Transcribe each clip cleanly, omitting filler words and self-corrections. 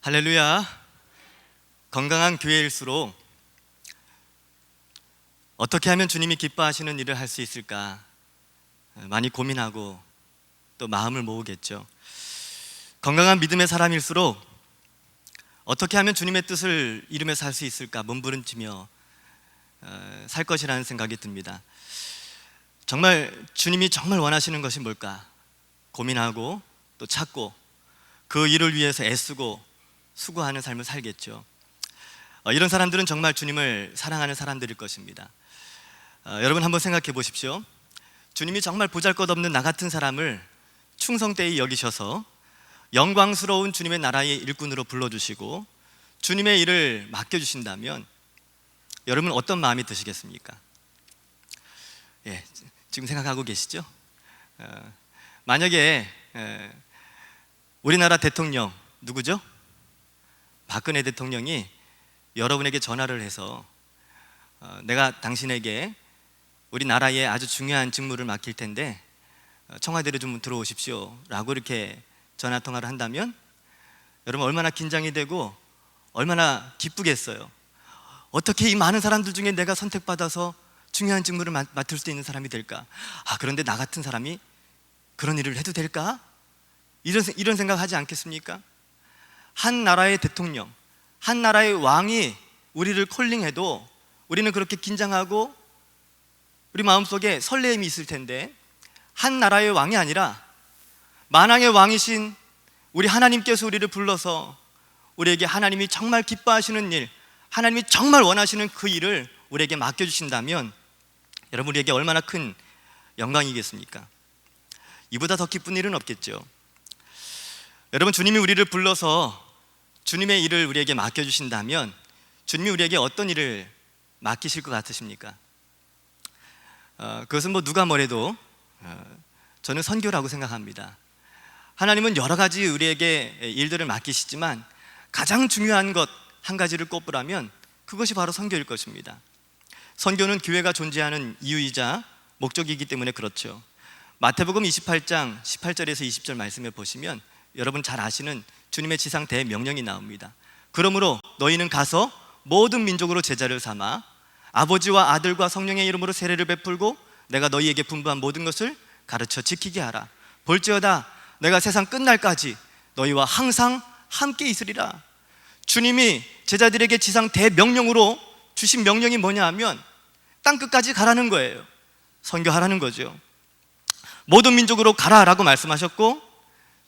할렐루야. 건강한 교회일수록 어떻게 하면 주님이 기뻐하시는 일을 할 수 있을까 많이 고민하고 또 마음을 모으겠죠. 건강한 믿음의 사람일수록 어떻게 하면 주님의 뜻을 이루며 살 수 있을까 몸부림치며 살 것이라는 생각이 듭니다. 정말 주님이 정말 원하시는 것이 뭘까 고민하고 또 찾고 그 일을 위해서 애쓰고 수고하는 삶을 살겠죠. 이런 사람들은 정말 주님을 사랑하는 사람들일 것입니다. 여러분 한번 생각해 보십시오. 주님이 정말 보잘것없는 나 같은 사람을 충성되이 여기셔서 영광스러운 주님의 나라의 일꾼으로 불러주시고 주님의 일을 맡겨주신다면 여러분 어떤 마음이 드시겠습니까? 지금 생각하고 계시죠? 만약에 우리나라 대통령 누구죠? 박근혜 대통령이 여러분에게 전화를 해서 내가 당신에게 우리나라의 아주 중요한 직무를 맡길 텐데 청와대로 좀 들어오십시오 라고 이렇게 전화통화를 한다면 여러분 얼마나 긴장이 되고 얼마나 기쁘겠어요. 어떻게 이 많은 사람들 중에 내가 선택받아서 중요한 직무를 맡을 수 있는 사람이 될까? 그런데 나 같은 사람이 그런 일을 해도 될까? 이런 생각하지 않겠습니까? 한 나라의 대통령, 한 나라의 왕이 우리를 콜링해도 우리는 그렇게 긴장하고 우리 마음속에 설레임이 있을 텐데 한 나라의 왕이 아니라 만왕의 왕이신 우리 하나님께서 우리를 불러서 우리에게 하나님이 정말 기뻐하시는 일, 하나님이 정말 원하시는 그 일을 우리에게 맡겨주신다면 여러분 우리에게 얼마나 큰 영광이겠습니까? 이보다 더 기쁜 일은 없겠죠. 여러분 주님이 우리를 불러서 주님의 일을 우리에게 맡겨주신다면 주님이 우리에게 어떤 일을 맡기실 것 같으십니까? 그것은 누가 뭐래도 저는 선교라고 생각합니다. 하나님은 여러 가지 우리에게 일들을 맡기시지만 가장 중요한 것 한 가지를 꼽으라면 그것이 바로 선교일 것입니다. 선교는 교회가 존재하는 이유이자 목적이기 때문에 그렇죠. 마태복음 28장 18절에서 20절 말씀을 보시면 여러분 잘 아시는 주님의 지상 대명령이 나옵니다. 그러므로 너희는 가서 모든 민족으로 제자를 삼아 아버지와 아들과 성령의 이름으로 세례를 베풀고 내가 너희에게 분부한 모든 것을 가르쳐 지키게 하라. 볼지어다 내가 세상 끝날까지 너희와 항상 함께 있으리라. 주님이 제자들에게 지상 대명령으로 주신 명령이 뭐냐 하면 땅끝까지 가라는 거예요. 선교하라는 거죠. 모든 민족으로 가라라고 말씀하셨고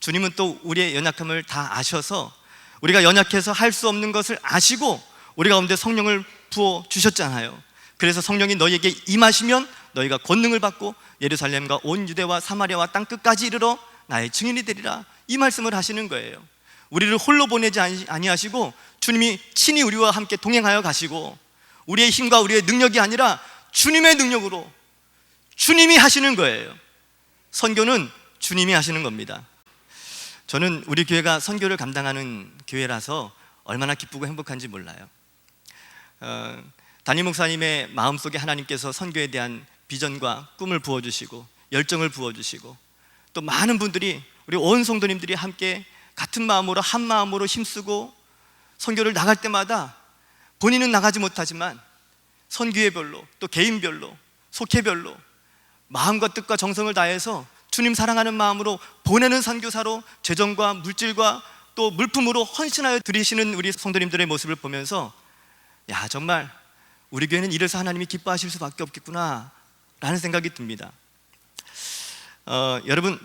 주님은 또 우리의 연약함을 다 아셔서 우리가 연약해서 할 수 없는 것을 아시고 우리 가운데 성령을 부어주셨잖아요. 그래서 성령이 너희에게 임하시면 너희가 권능을 받고 예루살렘과 온 유대와 사마리아와 땅끝까지 이르러 나의 증인이 되리라. 이 말씀을 하시는 거예요. 우리를 홀로 보내지 아니하시고 주님이 친히 우리와 함께 동행하여 가시고 우리의 힘과 우리의 능력이 아니라 주님의 능력으로 주님이 하시는 거예요. 선교는 주님이 하시는 겁니다. 저는 우리 교회가 선교를 감당하는 교회라서 얼마나 기쁘고 행복한지 몰라요. 담임 목사님의 마음속에 하나님께서 선교에 대한 비전과 꿈을 부어주시고 열정을 부어주시고 또 많은 분들이 우리 온 성도님들이 함께 같은 마음으로 한 마음으로 힘쓰고 선교를 나갈 때마다 본인은 나가지 못하지만 선교회별로 또 개인별로 속회별로 마음과 뜻과 정성을 다해서 주님 사랑하는 마음으로 보내는 선교사로 재정과 물질과 또 물품으로 헌신하여 드리시는 우리 성도님들의 모습을 보면서 정말 우리 교회는 이래서 하나님이 기뻐하실 수밖에 없겠구나 라는 생각이 듭니다. 여러분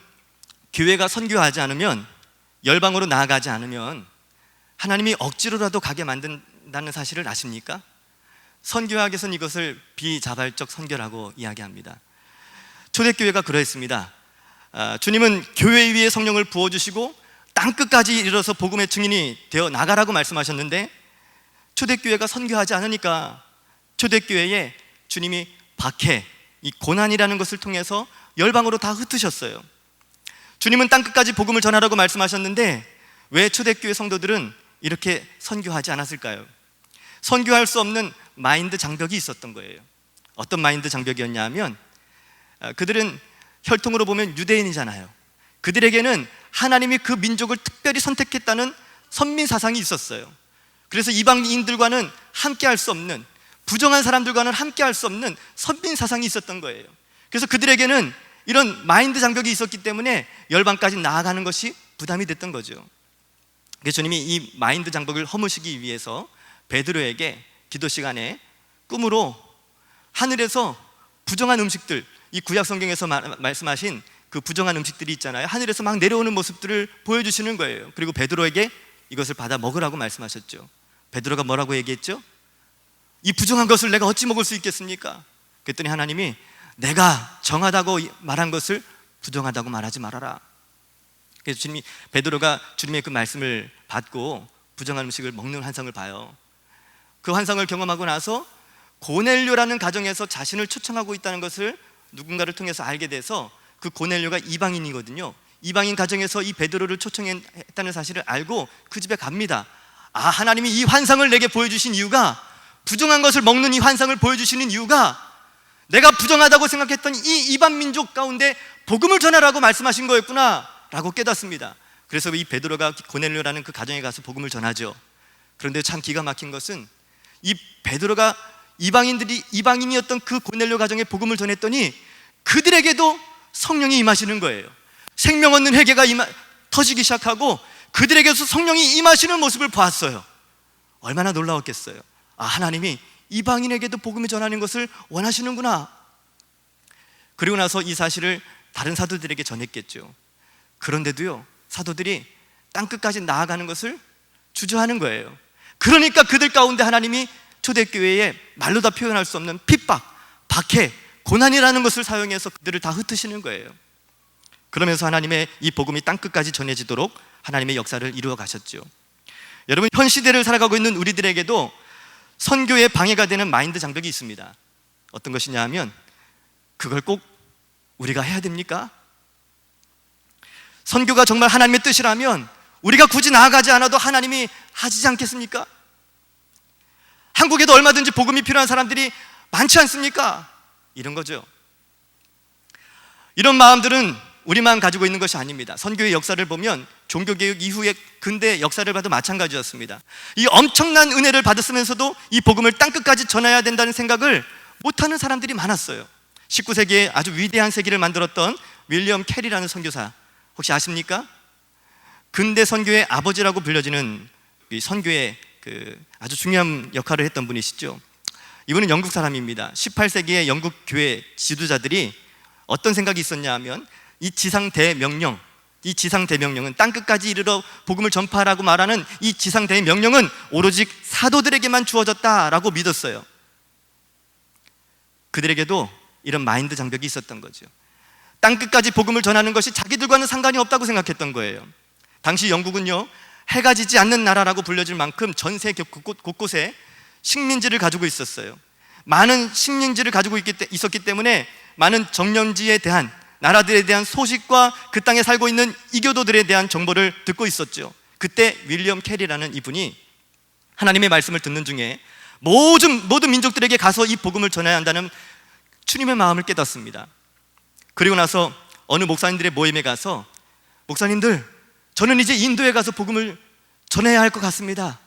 교회가 선교하지 않으면 열방으로 나아가지 않으면 하나님이 억지로라도 가게 만든다는 사실을 아십니까? 선교학에서는 이것을 비자발적 선교라고 이야기합니다. 초대교회가 그러했습니다. 주님은 교회 위에 성령을 부어주시고 땅끝까지 이르러서 복음의 증인이 되어 나가라고 말씀하셨는데 초대교회가 선교하지 않으니까 초대교회에 주님이 박해, 이 고난이라는 것을 통해서 열방으로 다 흩으셨어요. 주님은 땅끝까지 복음을 전하라고 말씀하셨는데 왜 초대교회 성도들은 이렇게 선교하지 않았을까요? 선교할 수 없는 마인드 장벽이 있었던 거예요. 어떤 마인드 장벽이었냐 하면 그들은 혈통으로 보면 유대인이잖아요. 그들에게는 하나님이 그 민족을 특별히 선택했다는 선민 사상이 있었어요. 그래서 이방인들과는 함께 할 수 없는, 부정한 사람들과는 함께 할 수 없는 선민 사상이 있었던 거예요. 그래서 그들에게는 이런 마인드 장벽이 있었기 때문에 열방까지 나아가는 것이 부담이 됐던 거죠. 그래서 주님이 이 마인드 장벽을 허무시기 위해서 베드로에게 기도 시간에 꿈으로 하늘에서 부정한 음식들, 이 구약 성경에서 말씀하신 그 부정한 음식들이 있잖아요. 하늘에서 막 내려오는 모습들을 보여주시는 거예요. 그리고 베드로에게 이것을 받아 먹으라고 말씀하셨죠. 베드로가 뭐라고 얘기했죠? 이 부정한 것을 내가 어찌 먹을 수 있겠습니까? 그랬더니 하나님이 내가 정하다고 말한 것을 부정하다고 말하지 말아라. 그래서 주님이, 베드로가 주님의 그 말씀을 받고 부정한 음식을 먹는 환상을 봐요. 그 환상을 경험하고 나서 고넬료라는 가정에서 자신을 초청하고 있다는 것을 누군가를 통해서 알게 돼서, 그 고넬료가 이방인이거든요. 이방인 가정에서 이 베드로를 초청했다는 사실을 알고 그 집에 갑니다. 아, 하나님이 이 환상을 내게 보여주신 이유가, 부정한 것을 먹는 이 환상을 보여주시는 이유가 내가 부정하다고 생각했던 이 이방 민족 가운데 복음을 전하라고 말씀하신 거였구나 라고 깨닫습니다. 그래서 이 베드로가 고넬료라는 그 가정에 가서 복음을 전하죠. 그런데 참 기가 막힌 것은, 이 베드로가 이방인이었던 그 고넬료 가정에 복음을 전했더니 그들에게도 성령이 임하시는 거예요. 생명 얻는 회개가 터지기 시작하고 그들에게서 성령이 임하시는 모습을 보았어요. 얼마나 놀라웠겠어요. 아, 하나님이 이방인에게도 복음을 전하는 것을 원하시는구나. 그리고 나서 이 사실을 다른 사도들에게 전했겠죠. 그런데도요, 사도들이 땅끝까지 나아가는 것을 주저하는 거예요. 그러니까 그들 가운데 하나님이 초대교회에 말로 다 표현할 수 없는 핍박, 박해, 고난이라는 것을 사용해서 그들을 다 흩으시는 거예요. 그러면서 하나님의 이 복음이 땅끝까지 전해지도록 하나님의 역사를 이루어 가셨죠. 여러분, 현 시대를 살아가고 있는 우리들에게도 선교에 방해가 되는 마인드 장벽이 있습니다. 어떤 것이냐 하면, 그걸 꼭 우리가 해야 됩니까? 선교가 정말 하나님의 뜻이라면 우리가 굳이 나아가지 않아도 하나님이 하시지 않겠습니까? 한국에도 얼마든지 복음이 필요한 사람들이 많지 않습니까? 이런 거죠. 이런 마음들은 우리만 가지고 있는 것이 아닙니다. 선교의 역사를 보면 종교개혁 이후의 근대 역사를 봐도 마찬가지였습니다. 이 엄청난 은혜를 받았으면서도 이 복음을 땅끝까지 전해야 된다는 생각을 못하는 사람들이 많았어요. 19세기에 아주 위대한 세기를 만들었던 윌리엄 캐리라는 선교사, 혹시 아십니까? 근대 선교의 아버지라고 불려지는 이 선교의 아주 중요한 역할을 했던 분이시죠. 이분은 영국 사람입니다. 18세기의 영국 교회 지도자들이 어떤 생각이 있었냐 하면, 이 지상 대명령은 땅끝까지 이르러 복음을 전파하라고 말하는 이 지상 대명령은 오로지 사도들에게만 주어졌다라고 믿었어요. 그들에게도 이런 마인드 장벽이 있었던 거죠. 땅끝까지 복음을 전하는 것이 자기들과는 상관이 없다고 생각했던 거예요. 당시 영국은요, 해가 지지 않는 나라라고 불려질 만큼 전 세계 곳곳에 식민지를 가지고 있었어요. 많은 식민지를 가지고 있었기 때문에 많은 정령지에 대한, 나라들에 대한 소식과 그 땅에 살고 있는 이교도들에 대한 정보를 듣고 있었죠. 그때 윌리엄 캐리라는 이분이 하나님의 말씀을 듣는 중에 모든 민족들에게 가서 이 복음을 전해야 한다는 주님의 마음을 깨닫습니다. 그리고 나서 어느 목사님들의 모임에 가서, 목사님들, 저는 이제 인도에 가서 복음을 전해야 할 것 같습니다.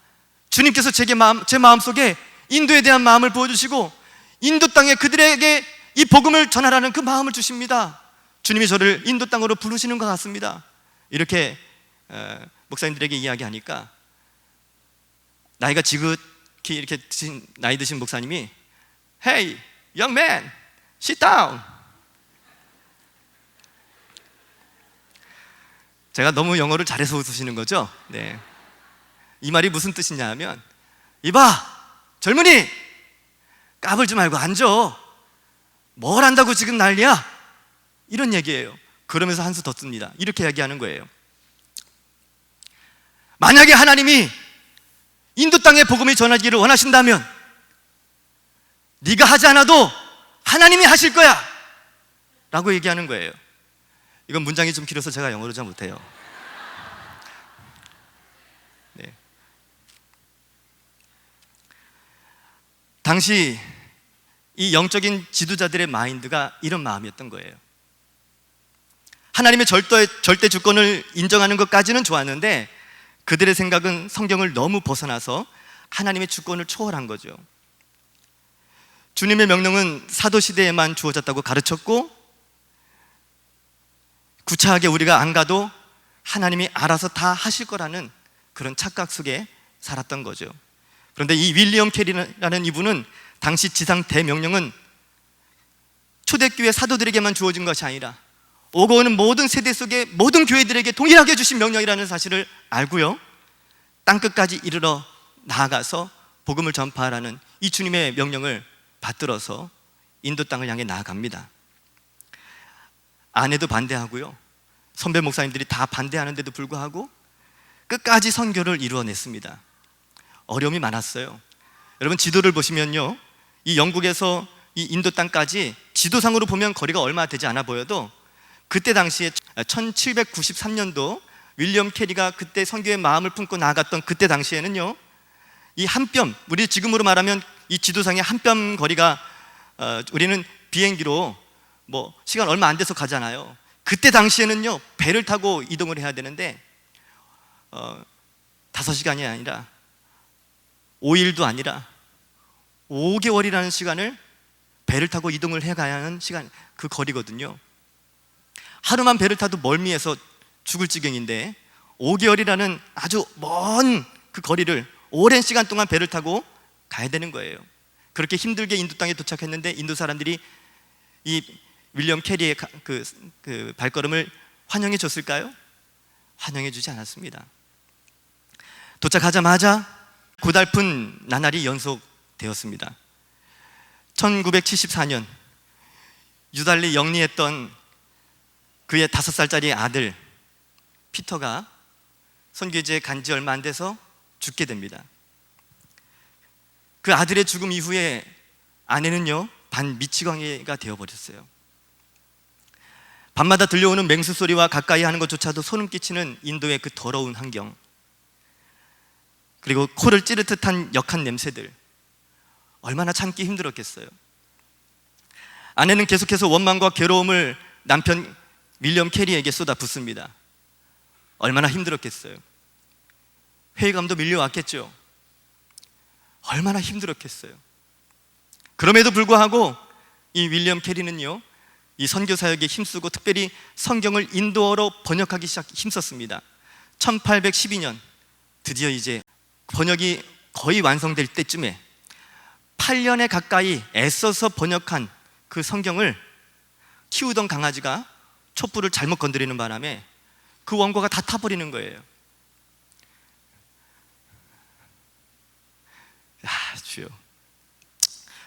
주님께서 제 마음속에 인도에 대한 마음을 보여주시고 인도 땅에 그들에게 이 복음을 전하라는 그 마음을 주십니다. 주님이 저를 인도 땅으로 부르시는 것 같습니다. 이렇게 목사님들에게 이야기하니까 나이가 지긋히 이렇게 나이 드신 목사님이 Hey, young man, sit down. 제가 너무 영어를 잘해서 웃으시는 거죠? 네. 이 말이 무슨 뜻이냐 하면, 이봐, 젊은이, 까불지 말고 앉아. 뭘 한다고 지금 난리야? 이런 얘기예요. 그러면서 한 수 더 씁니다. 이렇게 얘기하는 거예요. 만약에 하나님이 인도 땅에 복음이 전하기를 원하신다면 네가 하지 않아도 하나님이 하실 거야 라고 얘기하는 거예요. 이건 문장이 좀 길어서 제가 영어로 잘 못해요. 네. 당시 이 영적인 지도자들의 마인드가 이런 마음이었던 거예요. 하나님의 절대 주권을 인정하는 것까지는 좋았는데 그들의 생각은 성경을 너무 벗어나서 하나님의 주권을 초월한 거죠. 주님의 명령은 사도시대에만 주어졌다고 가르쳤고, 구차하게 우리가 안 가도 하나님이 알아서 다 하실 거라는 그런 착각 속에 살았던 거죠. 그런데 이 윌리엄 캐리라는 이분은 당시 지상 대명령은 초대교회 사도들에게만 주어진 것이 아니라 오고 오는 모든 세대 속에 모든 교회들에게 동일하게 주신 명령이라는 사실을 알고요, 땅끝까지 이르러 나아가서 복음을 전파하라는 이 주님의 명령을 받들어서 인도 땅을 향해 나아갑니다. 아내도 반대하고요, 선배 목사님들이 다 반대하는데도 불구하고 끝까지 선교를 이루어냈습니다. 어려움이 많았어요. 여러분, 지도를 보시면요, 이 영국에서 이 인도 땅까지 지도상으로 보면 거리가 얼마 되지 않아 보여도 그때 당시에 1793년도 윌리엄 캐리가 그때 선교의 마음을 품고 나아갔던 그때 당시에는요, 이 한 뼘, 우리 지금으로 말하면 이 지도상의 한 뼘 거리가 우리는 비행기로 뭐 시간 얼마 안 돼서 가잖아요. 그때 당시에는요, 배를 타고 이동을 해야 되는데 5시간이 아니라 5일도 아니라 5개월이라는 시간을 배를 타고 이동을 해가야 하는 시간, 그 거리거든요. 하루만 배를 타도 멀미해서 죽을 지경인데 5개월이라는 아주 먼 그 거리를 오랜 시간 동안 배를 타고 가야 되는 거예요. 그렇게 힘들게 인도 땅에 도착했는데 인도 사람들이 이 윌리엄 캐리의 그 발걸음을 환영해 줬을까요? 환영해 주지 않았습니다. 도착하자마자 고달픈 나날이 연속되었습니다. 1974년 유달리 영리했던 그의 5살짜리 아들 피터가 선교지에 간 지 얼마 안 돼서 죽게 됩니다. 그 아들의 죽음 이후에 아내는요, 반미치광이가 되어버렸어요. 밤마다 들려오는 맹수 소리와 가까이 하는 것조차도 소름 끼치는 인도의 그 더러운 환경, 그리고 코를 찌를 듯한 역한 냄새들, 얼마나 참기 힘들었겠어요. 아내는 계속해서 원망과 괴로움을 남편 윌리엄 캐리에게 쏟아붓습니다. 얼마나 힘들었겠어요. 회의감도 밀려왔겠죠. 얼마나 힘들었겠어요. 그럼에도 불구하고 이 윌리엄 캐리는요, 이 선교 사역에 힘쓰고 특별히 성경을 인도어로 번역하기 힘썼습니다. 1812년 드디어 이제 번역이 거의 완성될 때쯤에 8년에 가까이 애써서 번역한 그 성경을 키우던 강아지가 촛불을 잘못 건드리는 바람에 그 원고가 다 타버리는 거예요. 주여,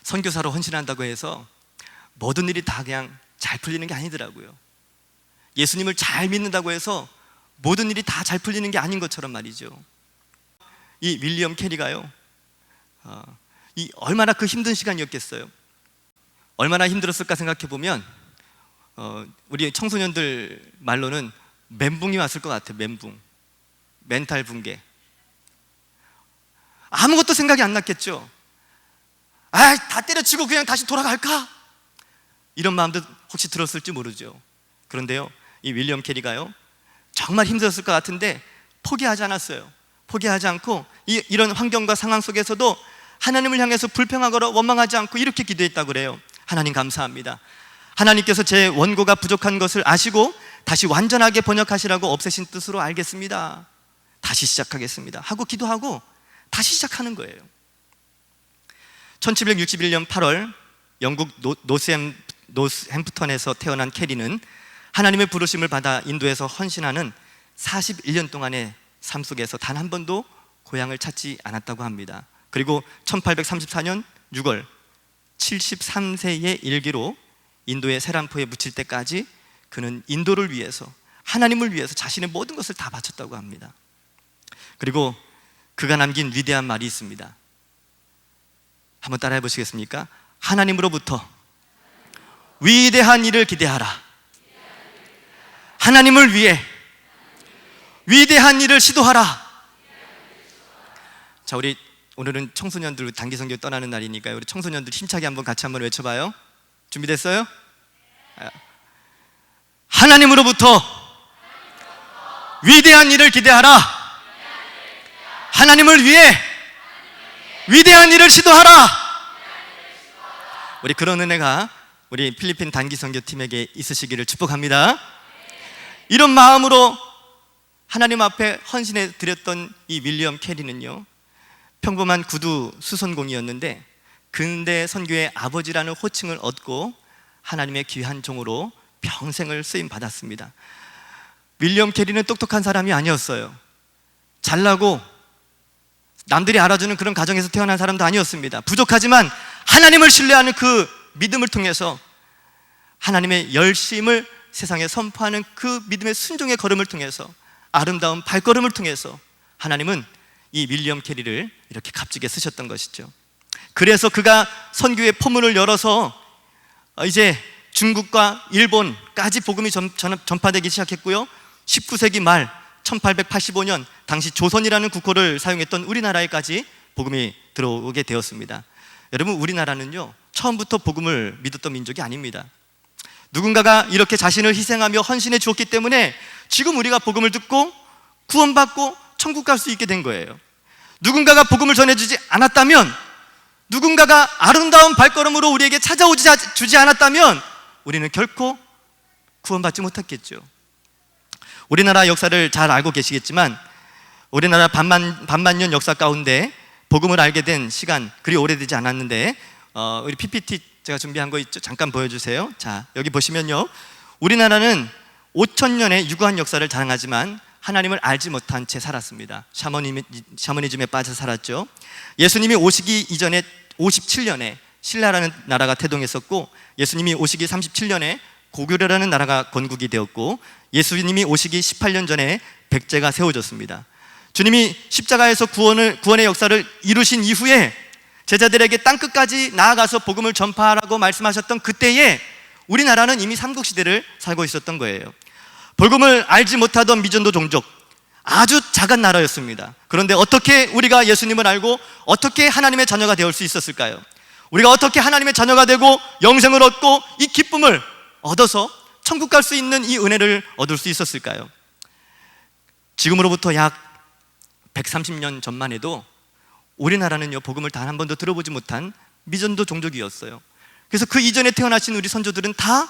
선교사로 헌신한다고 해서 모든 일이 다 그냥 잘 풀리는 게 아니더라고요. 예수님을 잘 믿는다고 해서 모든 일이 다 잘 풀리는 게 아닌 것처럼 말이죠. 이 윌리엄 캐리가요, 이 얼마나 그 힘든 시간이었겠어요. 얼마나 힘들었을까 생각해 보면 우리 청소년들 말로는 멘붕이 왔을 것 같아요. 멘붕, 멘탈 붕괴. 아무것도 생각이 안 났겠죠. 다 때려치고 그냥 다시 돌아갈까? 이런 마음도 혹시 들었을지 모르죠. 그런데요, 이 윌리엄 캐리가요, 정말 힘들었을 것 같은데 포기하지 않았어요. 포기하지 않고 이런 환경과 상황 속에서도 하나님을 향해서 불평하거나 원망하지 않고 이렇게 기도했다고 그래요. 하나님 감사합니다. 하나님께서 제 원고가 부족한 것을 아시고 다시 완전하게 번역하시라고 없애신 뜻으로 알겠습니다. 다시 시작하겠습니다 하고 기도하고 다시 시작하는 거예요. 1761년 8월 영국 노스햄프턴에서 태어난 캐리는 하나님의 부르심을 받아 인도에서 헌신하는 41년 동안의 삶 속에서 단 한 번도 고향을 찾지 않았다고 합니다. 그리고 1834년 6월 73세의 일기로 인도의 세란포에 묻힐 때까지 그는 인도를 위해서, 하나님을 위해서 자신의 모든 것을 다 바쳤다고 합니다. 그리고 그가 남긴 위대한 말이 있습니다. 한번 따라해 보시겠습니까? 하나님으로부터 위대한 일을 기대하라. 하나님을 위해 위대한 일을 시도하라. 자, 우리 오늘은 청소년들 단기 선교 떠나는 날이니까요, 우리 청소년들 힘차게 같이 한번 외쳐봐요. 준비됐어요? 하나님으로부터 위대한 일을 기대하라. 하나님을 위해 위대한 일을 시도하라. 우리 그런 은혜가 우리 필리핀 단기 선교팀에게 있으시기를 축복합니다. 이런 마음으로 하나님 앞에 헌신해 드렸던 이 윌리엄 캐리는요, 평범한 구두 수선공이었는데 근대 선교의 아버지라는 호칭을 얻고 하나님의 귀한 종으로 평생을 쓰임 받았습니다. 윌리엄 캐리는 똑똑한 사람이 아니었어요. 잘나고 남들이 알아주는 그런 가정에서 태어난 사람도 아니었습니다. 부족하지만 하나님을 신뢰하는 그 믿음을 통해서 하나님의 열심을 세상에 선포하는 그 믿음의 순종의 걸음을 통해서, 아름다운 발걸음을 통해서 하나님은 이 윌리엄 캐리를 이렇게 값지게 쓰셨던 것이죠. 그래서 그가 선교의 포문을 열어서 이제 중국과 일본까지 복음이 전파되기 시작했고요. 19세기 말 1885년 당시 조선이라는 국호를 사용했던 우리나라에까지 복음이 들어오게 되었습니다. 여러분, 우리나라는요, 처음부터 복음을 믿었던 민족이 아닙니다. 누군가가 이렇게 자신을 희생하며 헌신해 주었기 때문에 지금 우리가 복음을 듣고 구원받고 천국 갈 수 있게 된 거예요. 누군가가 복음을 전해주지 않았다면, 누군가가 아름다운 발걸음으로 우리에게 찾아오지 않았다면 우리는 결코 구원받지 못했겠죠. 우리나라 역사를 잘 알고 계시겠지만 우리나라 반만년 역사 가운데 복음을 알게 된 시간 그리 오래되지 않았는데, 우리 PPT 제가 준비한 거 있죠? 잠깐 보여주세요. 자, 여기 보시면요, 우리나라는 5,000년의 유구한 역사를 자랑하지만 하나님을 알지 못한 채 살았습니다. 샤머니즘에 빠져 살았죠. 예수님이 오시기 이전에 57년에 신라라는 나라가 태동했었고, 예수님이 오시기 37년에 고구려라는 나라가 건국이 되었고, 예수님이 오시기 18년 전에 백제가 세워졌습니다. 주님이 십자가에서 구원의 역사를 이루신 이후에 제자들에게 땅끝까지 나아가서 복음을 전파하라고 말씀하셨던 그때에 우리나라는 이미 삼국시대를 살고 있었던 거예요. 복음을 알지 못하던 미전도 종족, 아주 작은 나라였습니다. 그런데 어떻게 우리가 예수님을 알고 어떻게 하나님의 자녀가 되올 수 있었을까요? 우리가 어떻게 하나님의 자녀가 되고 영생을 얻고 이 기쁨을 얻어서 천국 갈 수 있는 이 은혜를 얻을 수 있었을까요? 지금으로부터 약 130년 전만 해도 우리나라는요, 복음을 단 한 번도 들어보지 못한 미전도 종족이었어요. 그래서 그 이전에 태어나신 우리 선조들은 다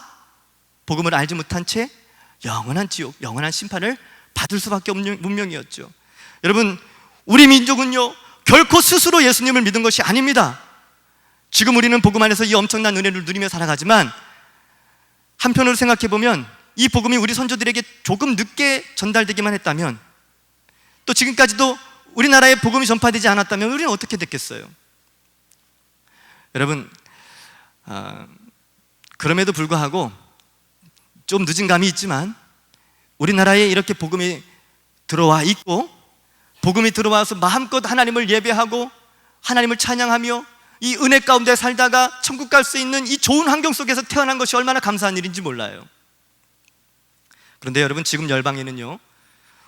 복음을 알지 못한 채 영원한 지옥, 영원한 심판을 받을 수밖에 없는 문명이었죠. 여러분, 우리 민족은요, 결코 스스로 예수님을 믿은 것이 아닙니다. 지금 우리는 복음 안에서 이 엄청난 은혜를 누리며 살아가지만 한편으로 생각해보면 이 복음이 우리 선조들에게 조금 늦게 전달되기만 했다면, 또 지금까지도 우리나라에 복음이 전파되지 않았다면 우리는 어떻게 됐겠어요? 여러분, 그럼에도 불구하고 좀 늦은 감이 있지만 우리나라에 이렇게 복음이 들어와 있고, 복음이 들어와서 마음껏 하나님을 예배하고 하나님을 찬양하며 이 은혜 가운데 살다가 천국 갈 수 있는 이 좋은 환경 속에서 태어난 것이 얼마나 감사한 일인지 몰라요. 그런데 여러분, 지금 열방에는요,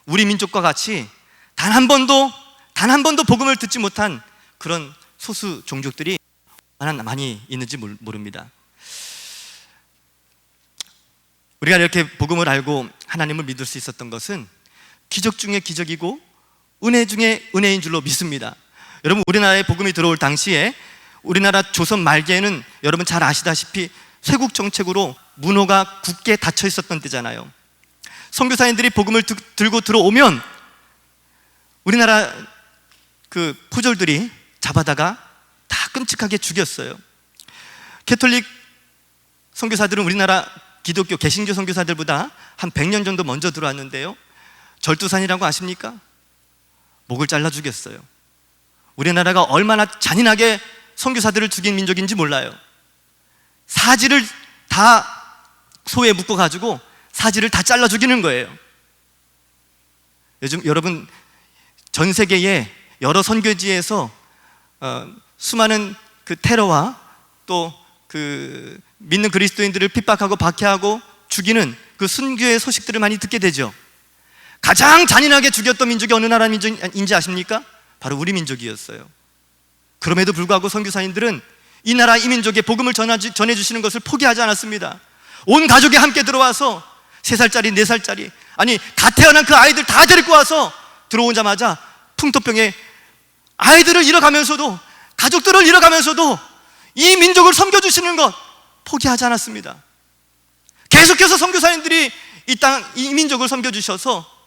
우리 민족과 같이 단 한 번도 복음을 듣지 못한 그런 소수 종족들이 얼마나 많이 있는지 모릅니다. 우리가 이렇게 복음을 알고 하나님을 믿을 수 있었던 것은 기적 중에 기적이고 은혜 중에 은혜인 줄로 믿습니다. 여러분, 우리나라에 복음이 들어올 당시에 우리나라 조선 말기에는 여러분 잘 아시다시피 쇄국 정책으로 문호가 굳게 닫혀 있었던 때잖아요. 선교사님들이 복음을 들고 들어오면 우리나라 그 포졸들이 잡아다가 다 끔찍하게 죽였어요. 캐톨릭 선교사들은 우리나라 기독교 개신교 선교사들보다 한 100년 정도 먼저 들어왔는데요, 절두산이라고 아십니까? 목을 잘라 죽였어요. 우리나라가 얼마나 잔인하게 선교사들을 죽인 민족인지 몰라요. 사지를 다 소에 묶어가지고 사지를 다 잘라 죽이는 거예요. 요즘 여러분, 전 세계의 여러 선교지에서 수많은 그 테러와 또 그 믿는 그리스도인들을 핍박하고 박해하고 죽이는 그 순교의 소식들을 많이 듣게 되죠. 가장 잔인하게 죽였던 민족이 어느 나라 민족인지 아십니까? 바로 우리 민족이었어요. 그럼에도 불구하고 선교사님들은 이 나라 이 민족에 복음을 전해주시는 것을 포기하지 않았습니다. 온 가족이 함께 들어와서 3살짜리 4살짜리, 아니 갓 태어난 그 아이들 다 데리고 와서 들어오자마자 풍토병에 아이들을 잃어가면서도, 가족들을 잃어가면서도 이 민족을 섬겨주시는 것 포기하지 않았습니다. 계속해서 선교사님들이 이 민족을 섬겨주셔서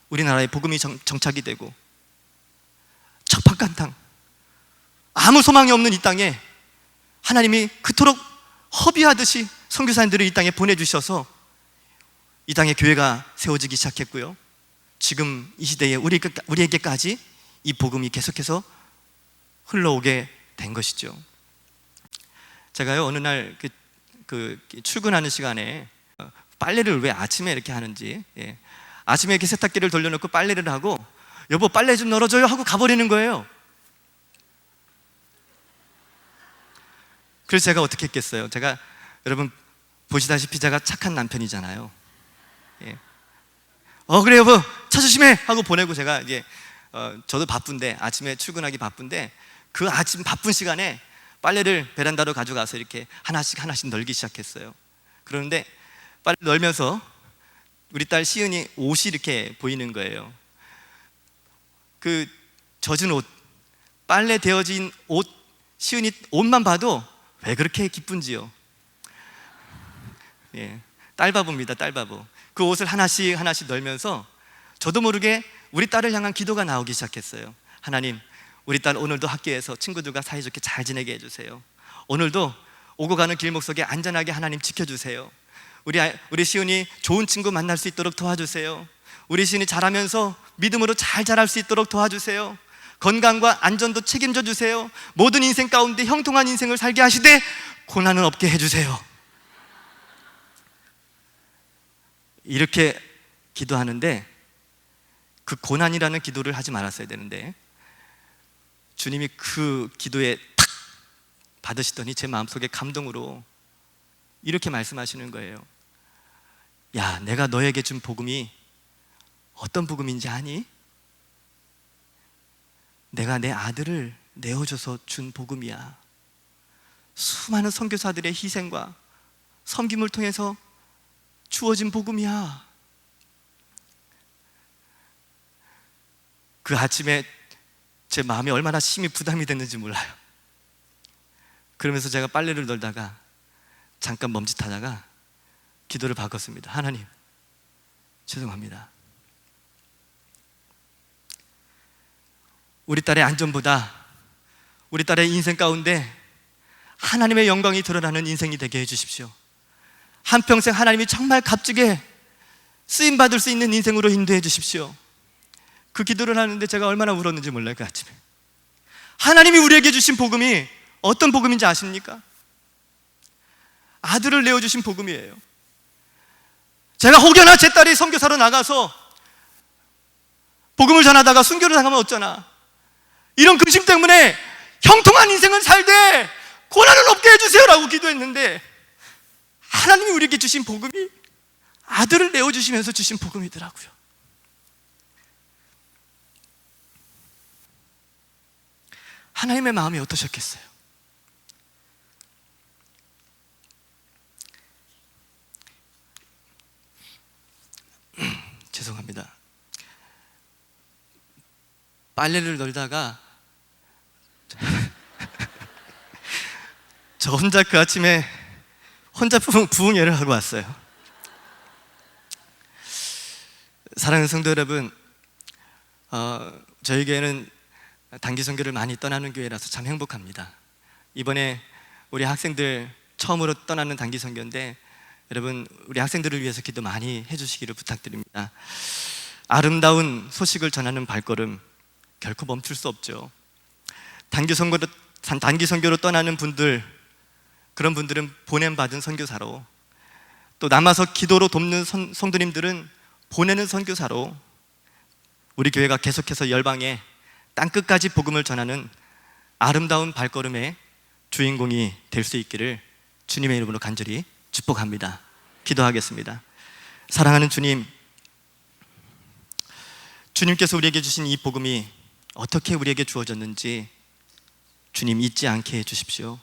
우리나라에 복음이 정착이 되고, 척박한 땅, 아무 소망이 없는 이 땅에 하나님이 그토록 허비하듯이 선교사님들을 이 땅에 보내주셔서 이 땅에 교회가 세워지기 시작했고요, 지금 이 시대에 우리에게까지 이 복음이 계속해서 흘러오게 된 것이죠. 제가요, 어느 날 출근하는 시간에 빨래를 왜 아침에 이렇게 하는지, 아침에 이렇게 세탁기를 돌려놓고 빨래를 하고, 여보 빨래 좀 널어줘요 하고 가버리는 거예요. 그래서 제가 어떻게 했겠어요? 제가, 여러분 보시다시피 제가 착한 남편이잖아요. 그래 여보 차 조심해 하고 보내고, 제가 이제 저도 바쁜데, 아침에 출근하기 바쁜데, 그 아침 바쁜 시간에 빨래를 베란다로 가져가서 이렇게 하나씩 널기 시작했어요. 그러는데 빨래 널면서 우리 딸 시은이 옷이 이렇게 보이는 거예요. 그 젖은 옷, 빨래 되어진 옷, 시은이 옷만 봐도 왜 그렇게 기쁜지요. 딸바보입니다, 딸바보. 그 옷을 하나씩 널면서 저도 모르게 우리 딸을 향한 기도가 나오기 시작했어요. 하나님, 우리 딸 오늘도 학교에서 친구들과 사이좋게 잘 지내게 해주세요. 오늘도 오고 가는 길목 속에 안전하게 하나님 지켜주세요. 우리 시은이 좋은 친구 만날 수 있도록 도와주세요. 우리 시은이 자라면서 믿음으로 잘 자랄 수 있도록 도와주세요. 건강과 안전도 책임져 주세요. 모든 인생 가운데 형통한 인생을 살게 하시되 고난은 없게 해주세요. 이렇게 기도하는데, 그 고난이라는 기도를 하지 말았어야 되는데 주님이 그 기도에 탁 받으시더니 제 마음속에 감동으로 이렇게 말씀하시는 거예요. 야, 내가 너에게 준 복음이 어떤 복음인지 아니? 내가 내 아들을 내어줘서 준 복음이야. 수많은 선교사들의 희생과 섬김을 통해서 주어진 복음이야. 그 아침에 제 마음이 얼마나 심히 부담이 됐는지 몰라요. 그러면서 제가 빨래를 널다가 잠깐 멈칫하다가 기도를 바꿨습니다. 하나님, 죄송합니다. 우리 딸의 안전보다 우리 딸의 인생 가운데 하나님의 영광이 드러나는 인생이 되게 해주십시오. 한평생 하나님이 정말 값지게 쓰임받을 수 있는 인생으로 인도해 주십시오. 그 기도를 하는데 제가 얼마나 울었는지 몰라요. 그 아침에 하나님이 우리에게 주신 복음이 어떤 복음인지 아십니까? 아들을 내어주신 복음이에요. 제가 혹여나 제 딸이 선교사로 나가서 복음을 전하다가 순교를 당하면 어쩌나, 이런 근심 때문에 형통한 인생을 살되 고난을 없게 해주세요 라고 기도했는데, 하나님이 우리에게 주신 복음이 아들을 내어주시면서 주신 복음이더라고요. 하나님의 마음이 어떠셨겠어요? 죄송합니다. 빨래를 널다가 저 혼자 그 아침에 혼자 부흥회를 하고 왔어요. 사랑하는 성도 여러분, 저희 교회는 단기 선교를 많이 떠나는 교회라서 참 행복합니다. 이번에 우리 학생들 처음으로 떠나는 단기 선교인데, 여러분 우리 학생들을 위해서 기도 많이 해주시기를 부탁드립니다. 아름다운 소식을 전하는 발걸음 결코 멈출 수 없죠. 단기 선교로 떠나는 분들, 그런 분들은 보냄받은 선교사로, 또 남아서 기도로 돕는 성도님들은 보내는 선교사로 우리 교회가 계속해서 열방에 땅끝까지 복음을 전하는 아름다운 발걸음의 주인공이 될 수 있기를 주님의 이름으로 간절히 축복합니다. 기도하겠습니다. 사랑하는 주님, 주님께서 우리에게 주신 이 복음이 어떻게 우리에게 주어졌는지 주님 잊지 않게 해주십시오.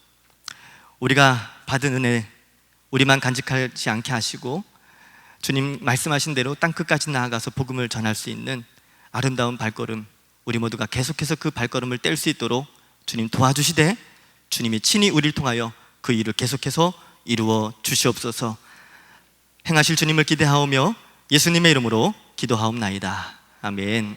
우리가 받은 은혜 우리만 간직하지 않게 하시고, 주님 말씀하신 대로 땅끝까지 나아가서 복음을 전할 수 있는 아름다운 발걸음 우리 모두가 계속해서 그 발걸음을 뗄 수 있도록 주님 도와주시되 주님이 친히 우리를 통하여 그 일을 계속해서 이루어 주시옵소서. 행하실 주님을 기대하오며 예수님의 이름으로 기도하옵나이다. 아멘.